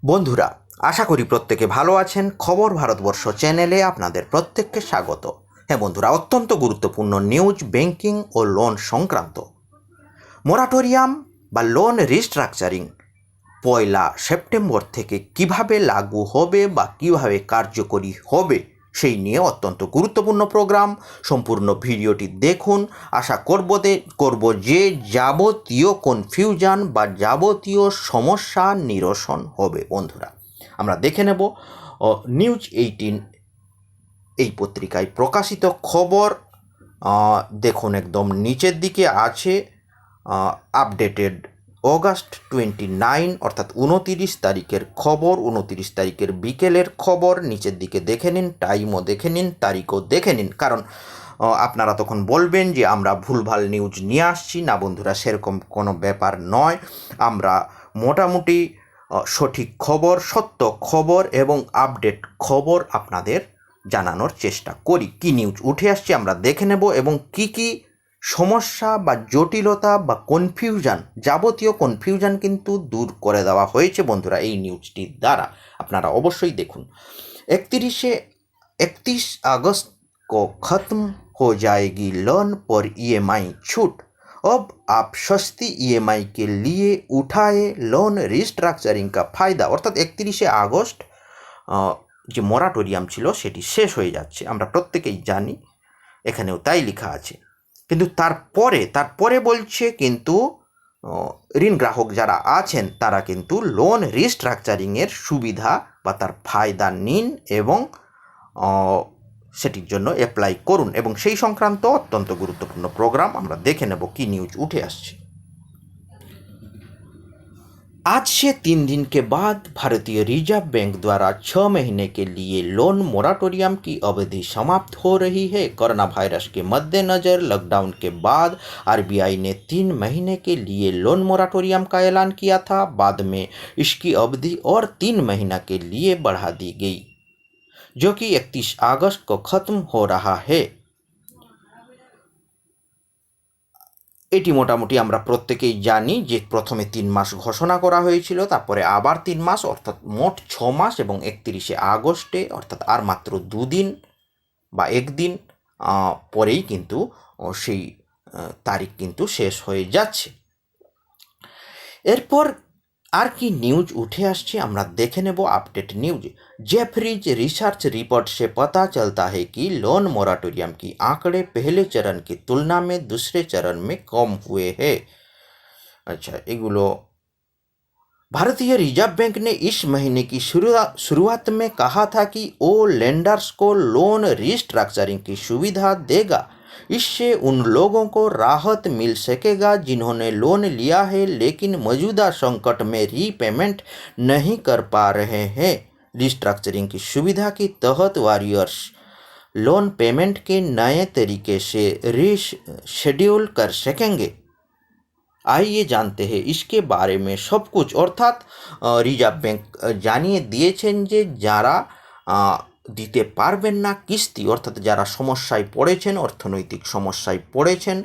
বন্ধুরা, আশা করি প্রত্যেকে ভালো আছেন। খবর ভারতবর্ষ চ্যানেলে আপনাদের প্রত্যেককে স্বাগত। হ্যাঁ বন্ধুরা, অত্যন্ত গুরুত্বপূর্ণ নিউজ ব্যাংকিং ও লোন সংক্রান্ত। মোরাটোরিয়াম বা লোন রিস্ট্রাকচারিং 1 সেপ্টেম্বর থেকে কিভাবে লাগু হবে বা কিভাবে কার্যকরী হবে সেই নিয়ে অত্যন্ত গুরুত্বপূর্ণ প্রোগ্রাম। সম্পূর্ণ ভিডিওটি দেখুন। আশা করব যে যাবতীয় কনফিউশন বা যাবতীয় সমস্যা নিরসন হবে। বন্ধুরা, আমরা দেখে নেব নিউজ 18 এই পত্রিকায় প্রকাশিত খবর। দেখুন, একদম নিচের দিকে আছে আপডেটেড অগাস্ট 29 অর্থাৎ 29 তারিখের খবর, 29 তারিখের বিকেলের খবর। নিচের দিকে দেখে নিন, টাইমও দেখে নিন, তারিখও দেখে নিন, কারণ আপনারা তখন বলবেন যে আমরা ভুলভাল নিউজ নিয়ে আসছি। না বন্ধুরা, সেরকম কোনো ব্যাপার নয়। আমরা মোটামুটি সঠিক খবর, সত্য খবর এবং আপডেট খবর আপনাদের জানানোর চেষ্টা করি। কি নিউজ উঠে আসছে আমরা দেখে নেব, এবং কি কি সমস্যা বা জটিলতা বা কনফিউশন, যাবতীয় কনফিউশন কিন্তু দূর করে দেওয়া হয়েছে বন্ধুরা এই নিউজটির দ্বারা। আপনারা অবশ্যই দেখুন। 31 अगस्त को ख़त्म हो जाएगी लोन पर ईएमआई छूट। अब आप सस्ती ईएमआई के लिए उठाए लोन রিস্ট্রাকচারিং का फ़ायदा। অর্থাৎ 31 আগস্ট যে মোরাটোরিয়াম ছিল সেটি শেষ হয়ে যাচ্ছে, আমরা প্রত্যেকেই জানি, এখানেও তাই লেখা আছে। কিন্তু তারপরে বলছে কিন্তু ঋণ গ্রাহক যারা আছেন তারা কিন্তু লোন রিস্ট্রাকচারিংয়ের সুবিধা বা তার ফায়দা নিন এবং সেটির জন্য অ্যাপ্লাই করুন। এবং সেই সংক্রান্ত অত্যন্ত গুরুত্বপূর্ণ প্রোগ্রাম আমরা দেখে নেব কি নিউজ উঠে আসছে। आज से 3 दिन के बाद भारतीय रिजर्व बैंक द्वारा 6 महीने के लिए लोन मोराटोरियम की अवधि समाप्त हो रही है। कोरोना वायरस के मद्देनज़र लॉकडाउन के बाद आरबीआई ने 3 महीने के लिए लोन मोराटोरियम का ऐलान किया था। बाद में इसकी अवधि और 3 महीना के लिए बढ़ा दी गई, जो कि 31 अगस्त को ख़त्म हो रहा है। এটি মোটামুটি আমরা প্রত্যেকেই জানি যে প্রথমে 3 মাস ঘোষণা করা হয়েছিল, তারপরে আবার 3 মাস, অর্থাৎ মোট 6 মাস, এবং 31 আগস্টে অর্থাৎ আর মাত্র 2 দিন বা 1 দিন পরেই কিন্তু সেই তারিখ কিন্তু শেষ হয়ে যাচ্ছে। এরপর আর কি নিউজ উঠে আসছে আমরা দেখে নেব আপডেट न्यूज। जेफरीज रिसर्च रिपोर्ट से पता चलता है कि लोन मोराटोरियम की आंकड़े पहले चरण की तुलना में दूसरे चरण में कम हुए हैं। अच्छा, एगुलो भारतीय रिजर्व बैंक ने इस महीने की शुरुआत में कहा था कि वो लेंडर्स को लोन रिस्ट्रक्चरिंग की सुविधा देगा। इससे उन लोगों को राहत मिल सकेगा जिन्होंने लोन लिया है लेकिन मौजूदा संकट में रीपेमेंट नहीं कर पा रहे हैं। रिस्ट्रक्चरिंग की सुविधा के तहत वॉरियर्स लोन पेमेंट के नए तरीके से रीशेड्यूल कर सकेंगे। आइए जानते हैं इसके बारे में सब कुछ। অর্থাৎ রিজার্ভ ব্যাংক জানিয়ে দিয়েছেন যে যারা দিতে পারবেন না কিস্তি, অর্থাৎ যারা সমস্যায় পড়েছেন, অর্থনৈতিক সমস্যায় পড়েছেন,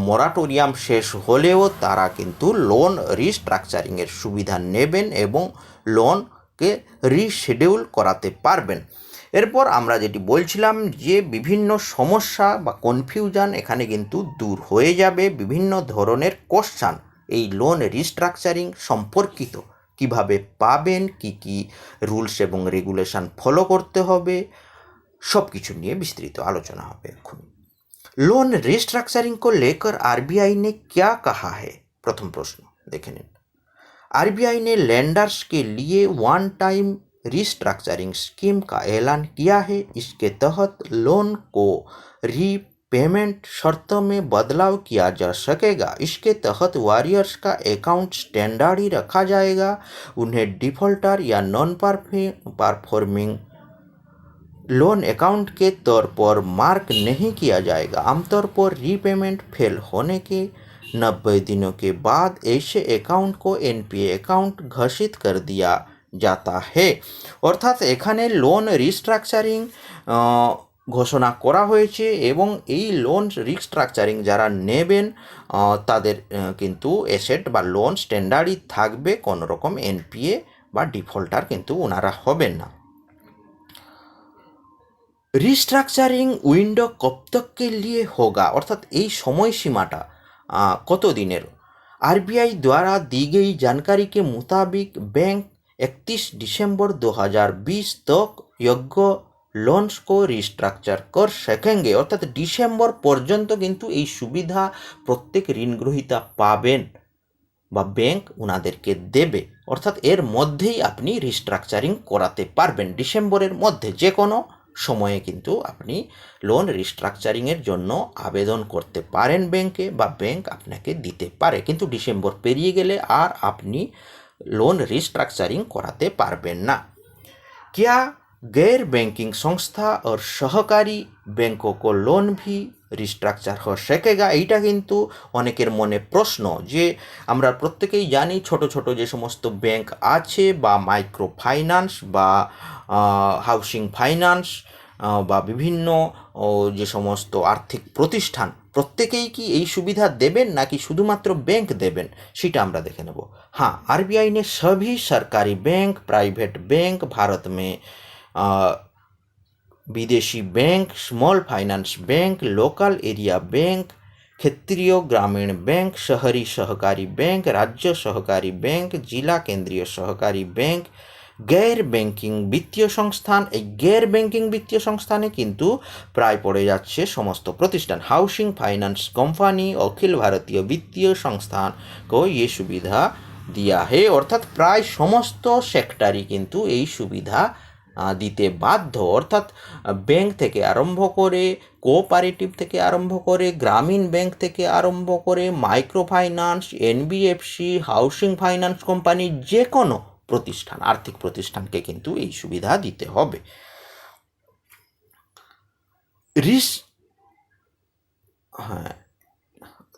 মোরাটোরিয়াম শেষ হলেও তারা কিন্তু লোন রিস্ট্রাকচারিংয়ের সুবিধা নেবেন এবং লোনকে রিশিডিউল করাতে পারবেন। এরপর আমরা যেটি বলছিলাম যে বিভিন্ন সমস্যা বা কনফিউশন এখানে কিন্তু দূর হয়ে যাবে। বিভিন্ন ধরনের কোশ্চান এই লোন রিস্ট্রাকচারিং সম্পর্কিত, কিভাবে পাবেন, কি কি রুলস এবং রেগুলেশন ফলো করতে হবে, সব কিছু নিয়ে বিস্তৃত আলোচনা হবে এখন। লোন রিস্ট্রাকচারিং को लेकर आरबीआई ने क्या कहा है? প্রথম প্রশ্ন দেখে নিন। आरबीआई ने लेंडर्स के लिए वन टाइम रिस्ट्रक्चरिंग स्कीम का ऐलान किया है। इसके तहत लोन को रीपेमेंट शर्तों में बदलाव किया जा सकेगा। इसके तहत वॉरियर्स का अकाउंट स्टैंडर्ड ही रखा जाएगा। उन्हें डिफ़ॉल्टर या नॉन परफॉर्मिंग लोन अकाउंट के तौर पर मार्क नहीं किया जाएगा। आमतौर पर रीपेमेंट फेल होने के 90 दिनों के बाद ऐसे अकाउंट को एनपीए अकाउंट घोषित कर दिया जाता है। অর্থাৎ এখানে লোন রিস্ট্রাকচারিং ঘোষণা করা হয়েছে এবং এই লোন রিস্ট্রাকচারিং যারা নেবেন তাদের কিন্তু অ্যাসেট বা লোন স্ট্যান্ডার্ডই থাকবে, কোনো রকম এনপিএ বা ডিফল্টার কিন্তু ওনারা হবেন না। রিস্ট্রাকচারিং উইন্डो कब तक के लिए होगा, অর্থাৎ এই সময়সীমাটা কত দিনের। आरबीआई द्वारा दी गई जानकारी के मुताबिक बैंक 31 दिसंबर 2020 तक योग्य लोन्स को রিস্ট্রাকচার कर सकेंगे, অর্থাৎ ডিসেম্বর পর্যন্ত কিন্তু এই সুবিধা প্রত্যেক ঋণগ্রহীতা পাবেন বা ব্যাংক ওনাদেরকে দেবে। অর্থাৎ এর মধ্যেই আপনি রিস্ট্রাকচারিং করাতে পারবেন, ডিসেম্বরের মধ্যে যে কোনো সময়ে কিন্তু আপনি লোন রিস্ট্রাকচারিংয়ের জন্য আবেদন করতে পারেন ব্যাংকে, বা ব্যাংক আপনাকে দিতে পারে। কিন্তু ডিসেম্বর পেরিয়ে গেলে আর আপনি লোন রিস্ট্রাকচারিং করাতে পারবেন না। क्या गैर बैंकिंग संस्था और सहकारी बैंकों को लोन भी রিস্ট্রাকচার हो सकेगा, এইটা কিন্তু অনেকের মনে প্রশ্ন যে আমরা প্রত্যেকেই জানি ছোট ছোট যে সমস্ত ব্যাংক আছে বা মাইক্রো ফাইন্যান্স বা হাউসিং ফাইন্যান্স বা বিভিন্ন যে সমস্ত আর্থিক প্রতিষ্ঠান, প্রত্যেকেই কি এই সুবিধা দেবেন নাকি শুধুমাত্র ব্যাংক দেবেন, সেটা আমরা দেখে নেব। हाँ, आरबीआई ने सभी सरकारी बैंक, प्राइवेट बैंक, भारत में विदेशी bank, small finance bank, local area bank, क्षेत्रीय ग्रामीण बैंक, शहरी सहकारी बैंक, राज्य सहकारी बैंक, जिला केंद्रीय सहकारी बैंक, गैर ব্যাংকিং বিত্তীয় সংস্থান, এই গैर ব্যাংকিং বিত্তীয় সংস্থানে কিন্তু প্রায় পড়ে যাচ্ছে সমস্ত প্রতিষ্ঠান। হাউसिंग फाइनेंस কোম্পানি, অখিল ভারতীয় বিত্তীয় সংস্থান को ये সুবিধা দিয়া হে, অর্থাৎ প্রায় সমস্ত সেক্টরই কিন্তু এই সুবিধা দিতে বাধ্য। অর্থাৎ ব্যাংক থেকে আরম্ভ করে, কোঅপারেটিভ থেকে আরম্ভ করে, গ্রামীণ ব্যাংক থেকে আরম্ভ করে, micro finance, NBFC, housing finance company, যে কোনো প্রতিষ্ঠান, আর্থিক প্রতিষ্ঠানকে কিন্তু এই সুবিধা দিতে হবে। হ্যাঁ,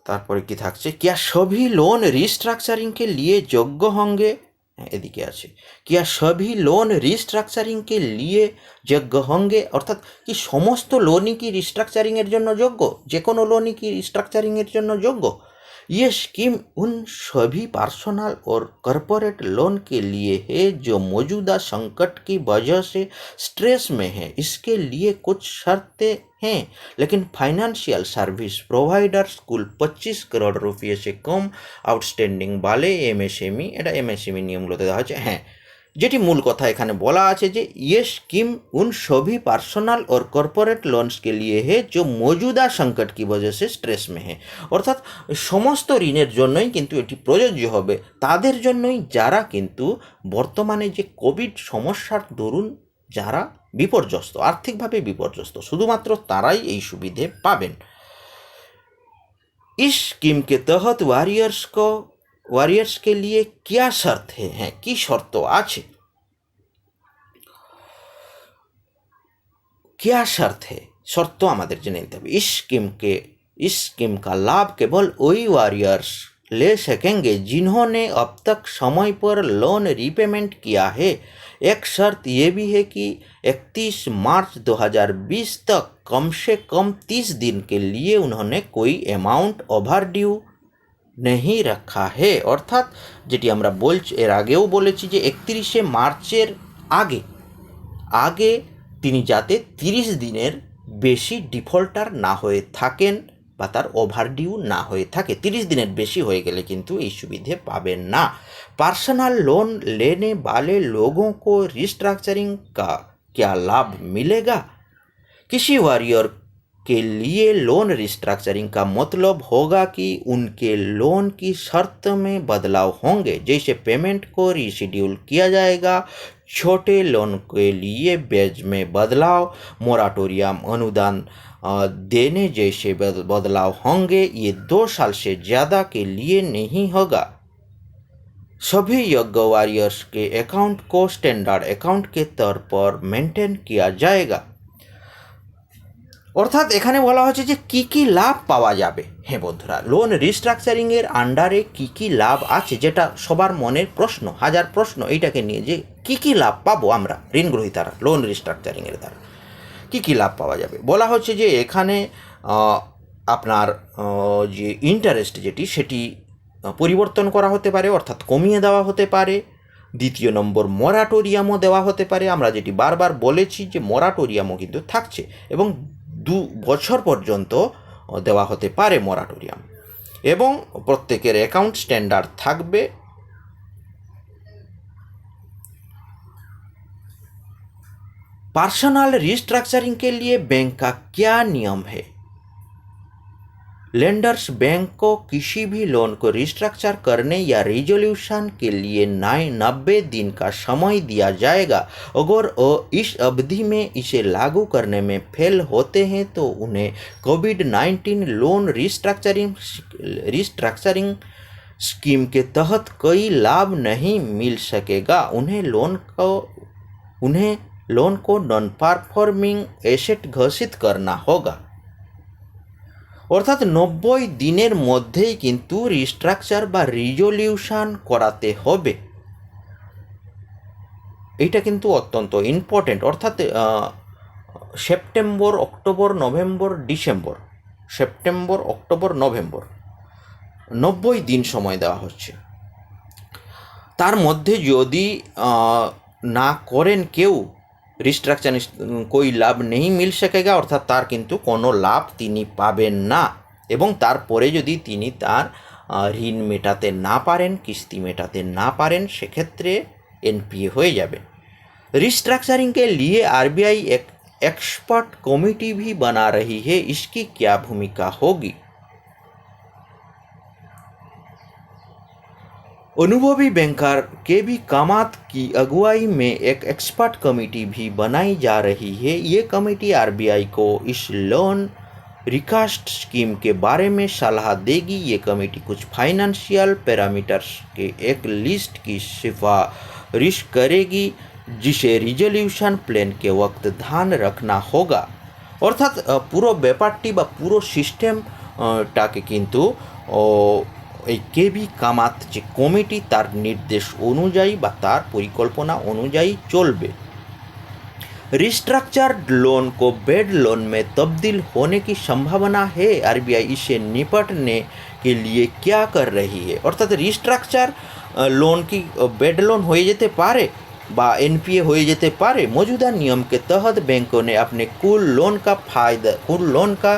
তারপরে কি থাকছে, क्या सभी लोन রিস্ট্রাকচারিং के लिए যোগ্য होंगे, এদিকে আছে क्या सभी लोन রিস্ট্রাকচারিং के लिए যোগ্য होंगे, অর্থাৎ কি সমস্ত লোনই কি রিস্ট্রাকচারিংয়ের জন্য যোগ্য, যে কোনো লোনই কি রিস্ট্রাকচারিংয়ের জন্য যোগ্য। ये स्कीम उन सभी पर्सनल और कॉरपोरेट लोन के लिए है जो मौजूदा संकट की वजह से स्ट्रेस में है। इसके लिए कुछ शर्तें हैं, लेकिन फाइनेंशियल सर्विस प्रोवाइडर्स कुल 25 करोड़ रुपये से कम आउटस्टैंडिंग वाले एमएसएमई, এটা এমএসএমই নিয়মগুলোতে দেওয়া হয়েছে। হ্যাঁ, যেটি মূল কথা এখানে বলা আছে যে ये स्कीम उन सभी पर्सनल और कॉरपोरेट लोन्स के लिए है जो मौजूदा संकट की वजह से स्ट्रेस में है, অর্থাৎ সমস্ত ঋণের জন্যই কিন্তু এটি প্রযোজ্য হবে, তাদের জন্যই যারা কিন্তু বর্তমানে যে কোভিড সমস্যার দরুন যারা বিপর্যস্ত, আর্থিকভাবে বিপর্যস্ত, শুধুমাত্র তারাই এই সুবিধে পাবেন। इस स्कीम के तहत वॉरियर्स के लिए क्या शर्त है, হ্যাঁ কি শর্ত আছে, क्या शर्त है, শর্ত আমাদের জেনে নিতে হবে। इस स्कीम का लाभ केवल वही वॉरियर्स ले सकेंगे जिन्होंने अब तक समय पर लोन रीपेमेंट किया है। एक शर्त ये भी है कि 31 मार्च 2020 तक कम से कम 30 दिन के लिए उन्होंने कोई अमाउंट ओवर ड्यू नहीं रखा है, অর্থাৎ যেটি আমরা এর আগেও বলেছি যে 31শে মার্চের আগে তিনি যাতে 30 দিনের বেশি ডিফল্টার না হয়ে থাকেন বা তার ওভারডিউ না হয়ে থাকে। 30 দিনের বেশি হয়ে গেলে কিন্তু এই সুবিধে পাবেন না। पर्सनल लोन लेने वाले लोगों को रिस्ट्रक्चरिंग का क्या लाभ मिलेगा, किसी वॉरियर के लिए लोन रिस्ट्रक्चरिंग का मतलब होगा कि उनके लोन की शर्त में बदलाव होंगे, जैसे पेमेंट को रिशेड्यूल किया जाएगा, छोटे लोन के लिए ब्याज में बदलाव, मोराटोरियम अनुदान देने जैसे बदलाव होंगे। ये 2 साल से ज़्यादा के लिए नहीं होगा। सभी योग्य वॉरियर्स के अकाउंट को स्टैंडर्ड अकाउंट के तौर पर मेंटेन किया जाएगा। অর্থাৎ এখানে বলা হচ্ছে যে কী কী লাভ পাওয়া যাবে। হ্যাঁ বন্ধুরা, লোন রিস্ট্রাকচারিংয়ের আন্ডারে কী কী লাভ আছে, যেটা সবার মনের প্রশ্ন, হাজার প্রশ্ন এইটাকে নিয়ে, যে কী কী লাভ পাবো আমরা ঋণগ্রহীতারা লোন রিস্ট্রাকচারিংয়ের দ্বারা, কী কী লাভ পাওয়া যাবে। বলা হচ্ছে যে এখানে আপনার যে ইন্টারেস্ট যেটি সেটি পরিবর্তন করা হতে পারে, অর্থাৎ কমিয়ে দেওয়া হতে পারে। দ্বিতীয় নম্বর মরাটোরিয়ামও দেওয়া হতে পারে। আমরা যেটি বারবার বলেছি যে মরাটোরিয়ামও কিন্তু থাকছে এবং 2 বছর পর্যন্ত দেওয়া হতে পারে মরাটোরিয়াম, এবং প্রত্যেকের অ্যাকাউন্ট স্ট্যান্ডার্ড থাকবে। पर्सनल रिस्ट्रक्चरिंग के लिए बैंक का क्या नियम है? लेंडर्स बैंक को किसी भी लोन को रिस्ट्रक्चर करने या रिजोल्यूशन के लिए 90 दिन का समय दिया जाएगा। अगर इस अवधि में इसे लागू करने में फेल होते हैं तो उन्हें कोविड-19 लोन रिस्ट्रक्चरिंग स्कीम के तहत कोई लाभ नहीं मिल सकेगा। उन्हें लोन को नॉन परफॉर्मिंग एसेट घोषित करना होगा। অর্থাৎ 90 দিনের মধ্যেই কিন্তু রিস্ট্রাকচার বা রিজলিউশন করাতে হবে। এটা কিন্তু অত্যন্ত ইম্পর্টেন্ট। অর্থাৎ সেপ্টেম্বর, অক্টোবর, নভেম্বর, ডিসেম্বর, 90 দিন সময় দেওয়া হচ্ছে। তার মধ্যে যদি না করেন কেউ, রিস্ট্রাকচার कोई লাভ नहीं मिल सकेगा, অর্থাৎ তার কিন্তু কোনো লাভ তিনি পাবেন না। এবং তারপরে যদি তিনি তার ঋণ মেটাতে না পারেন, কিস্তি মেটাতে না পারেন, সেক্ষেত্রে এনপিএ হয়ে যাবে। रिस्ट्रक्चरिंग के लिए आरबीआई एक एक्सपर्ट कमेटी भी बना रही है, इसकी क्या भूमिका होगी? अनुभवी बैंकर केबी कामत की अगुवाई में एक एक्सपर्ट कमेटी भी बनाई जा रही है। ये कमेटी आरबीआई को इस लोन रिकास्ट स्कीम के बारे में सलाह देगी। ये कमेटी कुछ फाइनेंशियल पैरामीटर्स के एक लिस्ट की सिफारिश करेगी जिसे रिजोल्यूशन प्लान के वक्त ध्यान रखना होगा। अर्थात पुरो ব্যাপারটি বা পুরো সিস্টেমটাকে কিন্তু এই কেবি কামাত যে কমিটি তার নির্দেশ অনুযায়ী বা তার পরিকল্পনা অনুযায়ী চলবে। रिस्ट्रक्चर्ड लोन को बेड लोन में तब्दील होने की संभावना है। आरबीआई इसे निपटने के लिए क्या कर रही है? अर्थात रिस्ट्रक्चर लोन की बेड लोन हो যেতে পারে বা এনপিএ হয়ে যেতে পারে। मौजूदा नियम के तहत बैंकों ने अपने कुल लोन का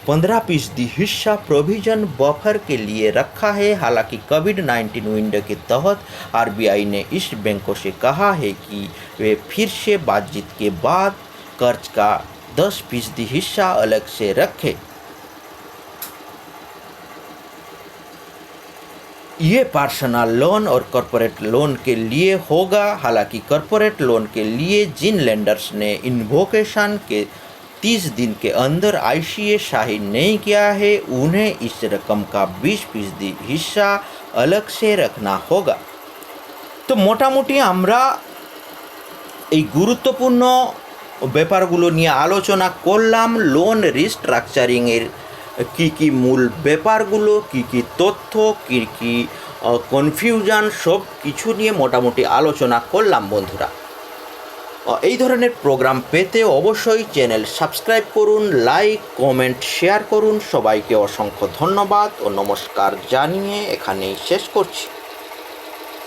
15% हिस्सा प्रोविजन बफर के लिए रखा है। हालांकि कोविड-19 विंडो के तहत आरबीआई ने इस बैंकों से कहा है कि वे फिर से बातचीत के बाद कर्ज का 10% हिस्सा अलग से रखें। ये पर्सनल लोन और कॉरपोरेट लोन के लिए होगा। हालांकि कॉरपोरेट लोन के लिए जिन लेंडर्स ने इन्वोकेशन के 30 दिन के अंदर आईसीए साइन नहीं किया है, उन्हें इस रकम का 20% हिस्सा अलग से रखना होगा। तो মোটামুটি আমরা এই গুরুত্বপূর্ণ ব্যাপারগুলো নিয়ে আলোচনা করলাম। লোন রিস্ট্রাকচারিংয়ের কী মূল ব্যাপারগুলো, কী তথ্য, কী কনফিউশন, সব কিছু নিয়ে মোটামুটি আলোচনা করলাম বন্ধুরা। এই ধরনের প্রোগ্রাম পেতে অবশ্যই চ্যানেল সাবস্ক্রাইব করুন, লাইক, কমেন্ট, শেয়ার করুন। সবাইকে অসংখ্য ধন্যবাদ ও নমস্কার জানিয়ে এখানেই শেষ করছি।